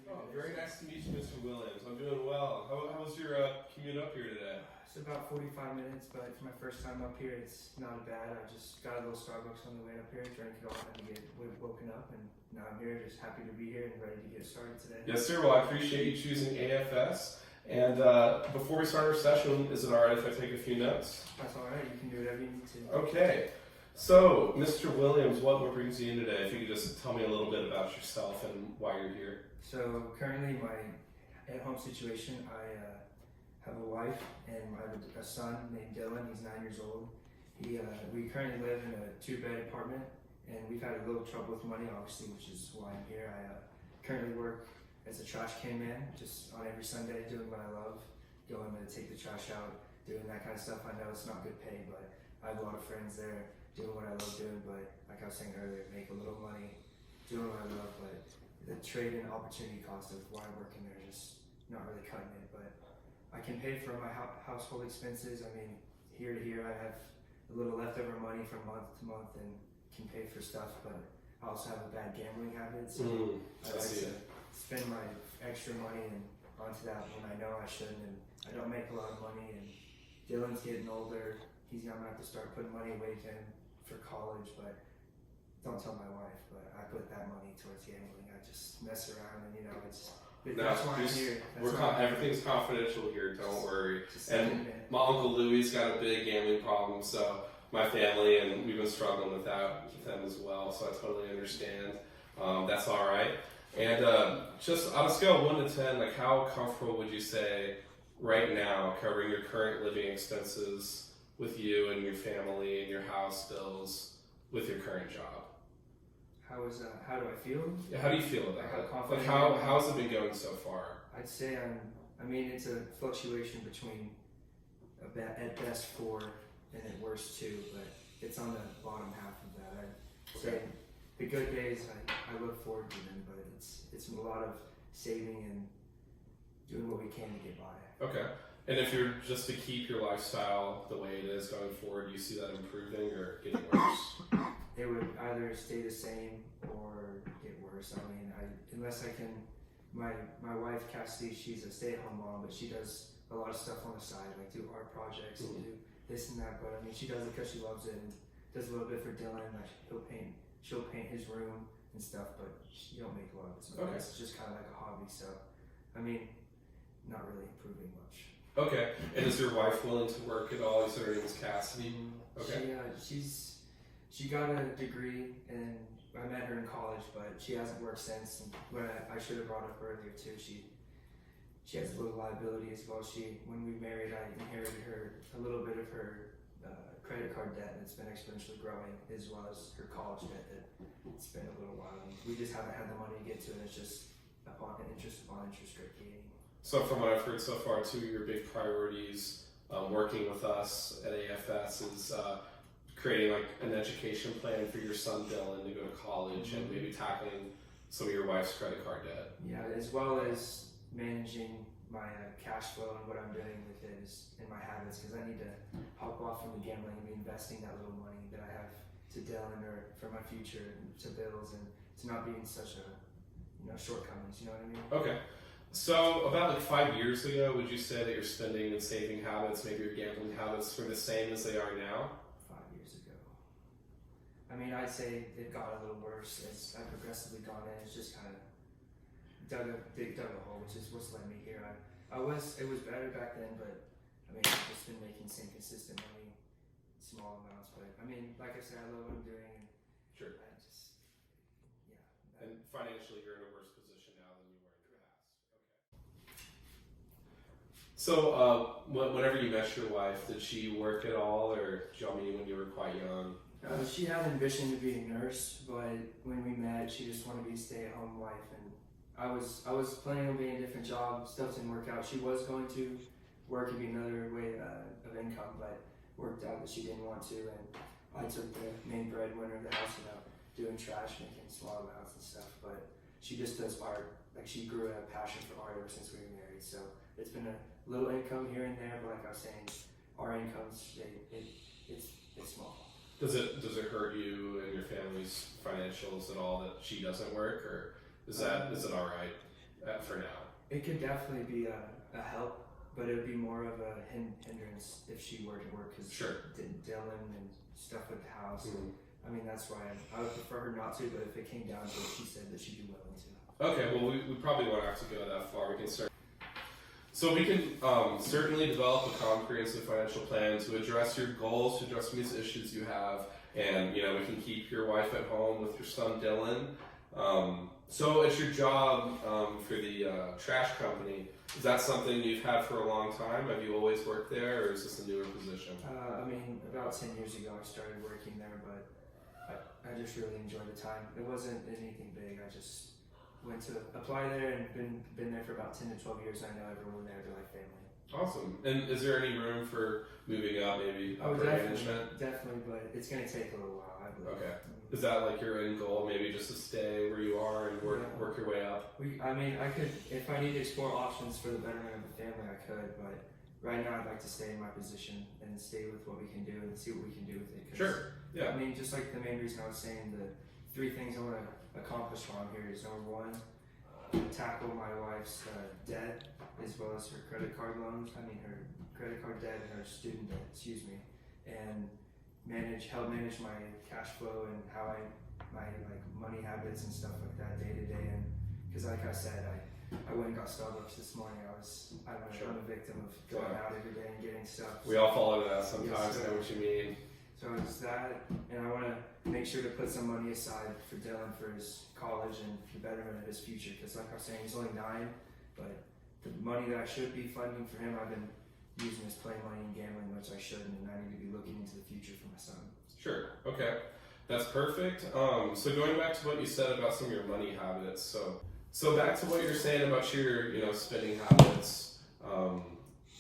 Oh, doing? very nice to meet you, Mr. Williams. I'm doing well. How was your commute up here today? It's about 45 minutes, but for my first time up here, it's not bad. I just got a little Starbucks on the way up here, drank it all, and get woken up, and now I'm here, just happy to be here and ready to get started today. Yes, sir. Well, I appreciate you choosing AFS. And before we start our session, is it all right if I take a few notes? That's all right. You can do whatever you need to. Okay. So, Mr. Williams, what brings you in today? If you could just tell me a little bit about yourself and why you're here. So currently, my at-home situation, I have a wife and I have a son named Dylan. He's 9 years old. We currently live in a 2-bed apartment, and we've had a little trouble with money, obviously, which is why I'm here. I currently work as a trash can man, just on every Sunday, doing what I love, going to take the trash out, doing that kind of stuff. I know it's not good pay, but I have a lot of friends there doing what I love doing. But like I was saying earlier, make a little money doing what I love, but the trade and opportunity cost of why I work in there is just not really cutting it. But I can pay for my household expenses. I mean, here to here, I have a little leftover money from month to month and can pay for stuff, but I also have a bad gambling habit, so I like to spend my extra money and onto that when I know I shouldn't, and I don't make a lot of money. And Dylan's getting older. I'm gonna have to start putting money away to him for college, but don't tell my wife, but I put that money towards gambling. I just mess around, and that's why I'm here. Everything's confidential here, don't worry. And my Uncle Louie's got a big gambling problem, so my family, and we've been struggling with them as well, so I totally understand. That's all right. And just on a scale of 1 to 10, like how comfortable would you say right now covering your current living expenses with you and your family and your house bills with your current job? How do I feel? Yeah, how do you feel about it? Like how's it been going so far? I'd say it's a fluctuation between at best 4 and at worst 2, but it's on the bottom half of that. I'd say the good days I look forward to them, but it's a lot of saving and doing what we can to get by. Okay. And if you're just to keep your lifestyle the way it is going forward, do you see that improving or getting worse? It would either stay the same or get worse. I mean, unless I can, my wife Cassidy, she's a stay-at-home mom, but she does a lot of stuff on the side, like do art projects and do this and that. But I mean, she does it because she loves it and does a little bit for Dylan. Like she'll paint his room and stuff, but she don't make a lot of it. So it's just kind of like a hobby. So, I mean, not really improving much. Okay. And is your wife willing to work at all? You said her name was Cassidy. Okay. She got a degree, and I met her in college, but she hasn't worked since. And I should have brought up earlier too. She has a little liability as well. When we married, I inherited a little bit of her credit card debt, and it's been exponentially growing, as well as her college debt. It's been a little while, and we just haven't had the money to get to it. It's just upon interest rate gaining. So from what I've heard so far, 2 of your big priorities working with us at AFS is creating like an education plan for your son Dylan to go to college and maybe tackling some of your wife's credit card debt. Yeah, as well as managing my cash flow and what I'm doing with it in my habits, because I need to hop off from the gambling and be investing that little money that I have to Dylan or for my future to bills, and to not be in such a shortcomings. You know what I mean? Okay. So about like 5 years ago, would you say that your spending and saving habits, maybe your gambling habits, were the same as they are now? 5 years ago. I mean, I'd say it got a little worse as I progressively gone in. It's just kind of dug a hole, which is what's led me here. It was better back then, but I mean, I've just been making the same consistent money, small amounts. But I mean, like I said, I love what I'm doing. And sure. And financially, you're in a worse position now than you were in the past. Okay. So, whenever you met your wife, did she work at all, or did y'all meet when you were quite young? She had an ambition to be a nurse, but when we met, she just wanted to be a stay-at-home wife, and I was planning on being a different job. Stuff didn't work out. She was going to work and be another way of income, but worked out that she didn't want to, and I took the main breadwinner of the house, doing trash, making small amounts and stuff. But she just does art. Like, she grew a passion for art ever since we were married. So it's been a little income here and there, but like I was saying, our incomes it's small. Does it hurt you and your family's financials at all that she doesn't work, or is it all right? for now? It could definitely be a help, but it would be more of a hindrance if she were to work because Sure. Dylan and stuff with the house. Mm-hmm. I mean, that's why I would prefer her not to, but if it came down to it, she said that she'd be willing to. Okay, well, we probably won't have to go that far. We can start. So we can certainly develop a comprehensive financial plan to address your goals, to address these issues you have, and we can keep your wife at home with your son Dylan. So it's your job for the trash company. Is that something you've had for a long time? Have you always worked there, or is this a newer position? I mean, about 10 years ago I started working there, but I just really enjoyed the time. It wasn't anything big. I just went to apply there and been there for about 10 to 12 years. I know everyone there, they're like family. Awesome. And is there any room for moving up, maybe upper management? Definitely, but it's going to take a little while, I believe. Okay. Is that like your end goal, maybe just to stay where you are and work your way up? I mean, I could, if I need to explore options for the betterment of the family, I could, but right now I'd like to stay in my position and stay with what we can do and see what we can do with it. Sure. Yeah. I mean, just like the main reason I was saying, the 3 things I want to accomplish while I'm here is number 1, tackle my wife's debt as well as her credit card loans. I mean, her credit card debt and her student debt, and help manage my cash flow and how my like money habits and stuff like that day to day. And because like I said, I went and got Starbucks this morning. I'm a victim of going out every day and getting stuff. We all fall into that sometimes. Yes, I know what you mean. So it's that, and I want to make sure to put some money aside for Dylan for his college and the betterment of his future. Because like I was saying, he's only 9, but the money that I should be funding for him, I've been using as playing money and gambling, which I shouldn't, and I need to be looking into the future for my son. Sure. Okay. That's perfect. So going back to what you said about some of your money habits. So back to what you're saying about your spending habits.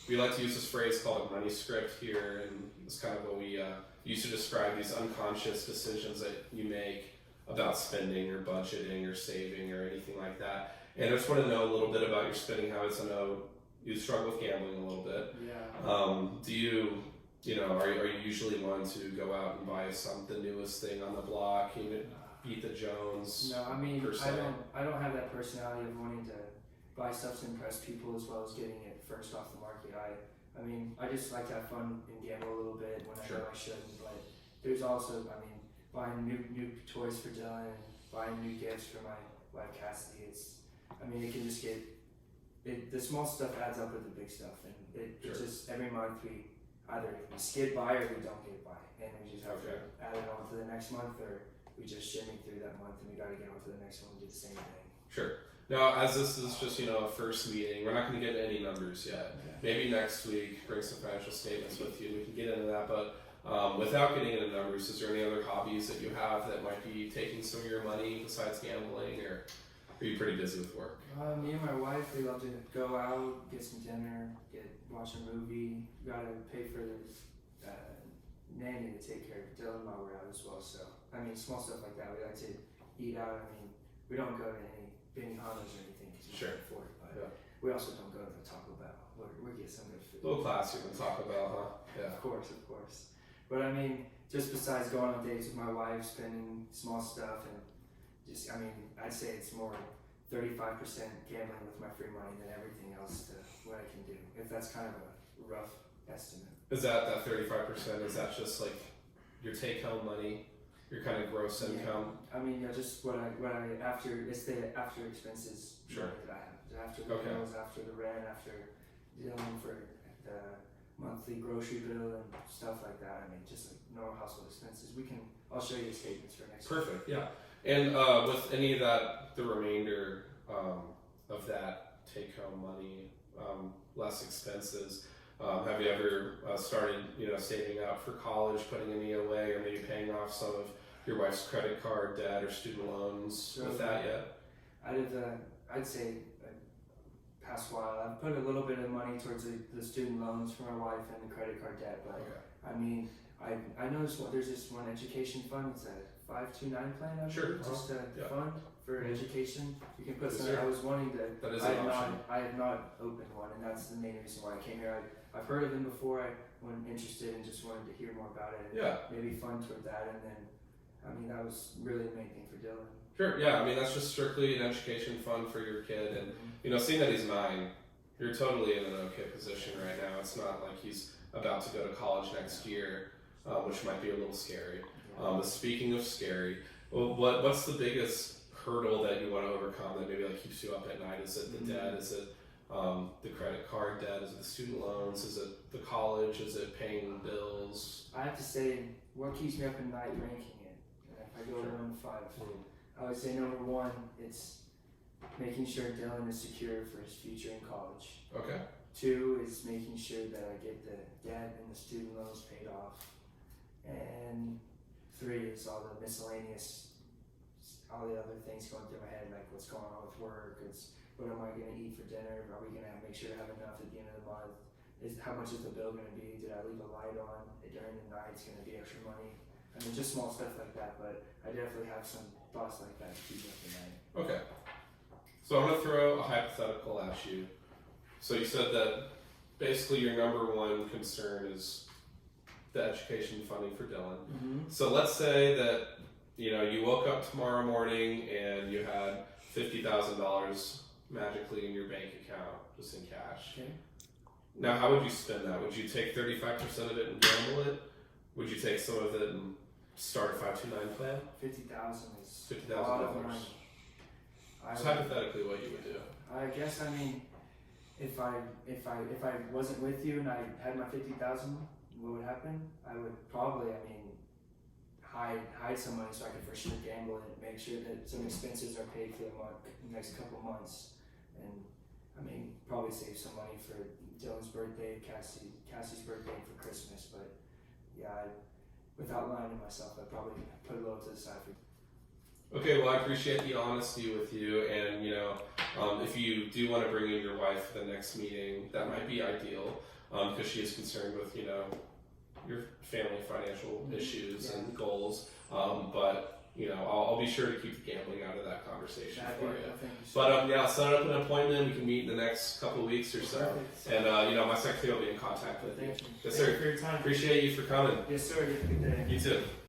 We like to use this phrase called a money script here, and it's kind of what we use to describe these unconscious decisions that you make about spending or budgeting or saving or anything like that. And I just want to know a little bit about your spending habits. I know you struggle with gambling a little bit. Yeah. Do you, are you usually one to go out and buy the newest thing on the block, beat the Jones? No, I mean, I don't have that personality of wanting to buy stuff to impress people as well as getting it first off the market. I mean, I just like to have fun and gamble a little bit when I know I shouldn't. But there's also, I mean, buying new toys for Dylan and buying new gifts for my wife Cassidy. It can just get the small stuff adds up with the big stuff, and it just every month we either skid by or we don't get by, and we just have to add it on to the next month, or we just shimmy through that month and we got to get on to the next one and do the same thing. Sure. Now, as this is just a first meeting, we're not going to get any numbers yet. Okay. Maybe next week bring some financial statements with you. We can get into that, but without getting into numbers, is there any other hobbies that you have that might be taking some of your money besides gambling, or are you pretty busy with work? Me and my wife, we love to go out, get some dinner, watch a movie. We gotta pay for the nanny to take care of Dylan while we're out as well. So small stuff like that. We like to eat out. We don't go to any Benihana's or anything because we can't afford it. But we also don't go to the Taco Bell. We get some good food. A little classier than Taco Bell, huh? Yeah. Of course. But just besides going on dates with my wife, spending small stuff, and I'd say it's more 35% gambling with my free money than everything else to what I can do. If that's kind of a rough estimate. Is that 35%? Is that just like your take-home money, your kind of gross income? Just what I it's the after expenses money that I have. After the bills, after the rent, after dealing for the monthly grocery bill and stuff like that. Just like normal household expenses. I'll show you the statements for next week. Perfect. Yeah. And with any of that, the remainder of that take-home money, less expenses, have you ever started, saving up for college, putting any away, or maybe paying off some of your wife's credit card debt or student loans with that yet? I'd say past while I've put a little bit of money towards the student loans for my wife and the credit card debt, but I noticed there's this one education fund. It's a 529 plan. Just a fund for education. You can put some. I was wanting to. That is an option. I have not opened one, and that's the main reason why I came here. I've heard of them before. I wasn't interested and just wanted to hear more about it. And maybe fund toward that, and then that was really the main thing for Dylan. Sure, yeah. I mean, that's just strictly an education fund for your kid. And, you know, seeing that he's 9, you're totally in an okay position right now. It's not like he's about to go to college next year, which might be a little scary. But speaking of scary, well, what's the biggest hurdle that you want to overcome that maybe like keeps you up at night? Is it the debt? Is it the credit card debt? Is it the student loans? Is it the college? Is it paying bills? I have to say, what keeps me up at night ranking it? And if I go 1 to 5, I would say number 1, it's making sure Dylan is secure for his future in college. Okay. 2 is making sure that I get the debt and the student loans paid off. And 3 is all the miscellaneous, all the other things going through my head, like what's going on with work. It's what am I going to eat for dinner? Are we going to make sure to have enough at the end of the month? How much is the bill going to be? Did I leave a light on during the night? It's going to be extra money. I mean, just small stuff like that, but I definitely have some thoughts like that to keep me up at night. Okay. So I'm going to throw a hypothetical at you. So you said that basically your number 1 concern is the education funding for Dylan. So let's say that, you know, you woke up tomorrow morning and you had $50,000 magically in your bank account, just in cash. Okay. Now, how would you spend that? Would you take 35% of it and gamble it? Would you take some of it and start a 529 plan? 50,000 is $50,000. a lot of money. That's hypothetically what you would do. I guess, I mean, if I wasn't with you and I had my 50,000, what would happen? I would probably, I mean, hide some money so I could for sure gamble it, make sure that some expenses are paid for the next couple months, and I mean, probably save some money for Dylan's birthday, Cassie's birthday, and for Christmas. But yeah, without lying to myself, I'd probably put a little to the side for. Okay, well, I appreciate the honesty with you, and you know, if you do want to bring in your wife for the next meeting, that might be ideal, because she is concerned with, you know, your family financial issues and goals. But you know, I'll be sure to keep the gambling out of that conversation for you. But yeah, I'll set up an appointment. We can meet in the next couple of weeks or so. Perfect. And you know, my secretary will be in contact with you. Thank you. Yes, Thank sir. you for your time. Appreciate you for coming. Yes, sir. You have a good day. You too.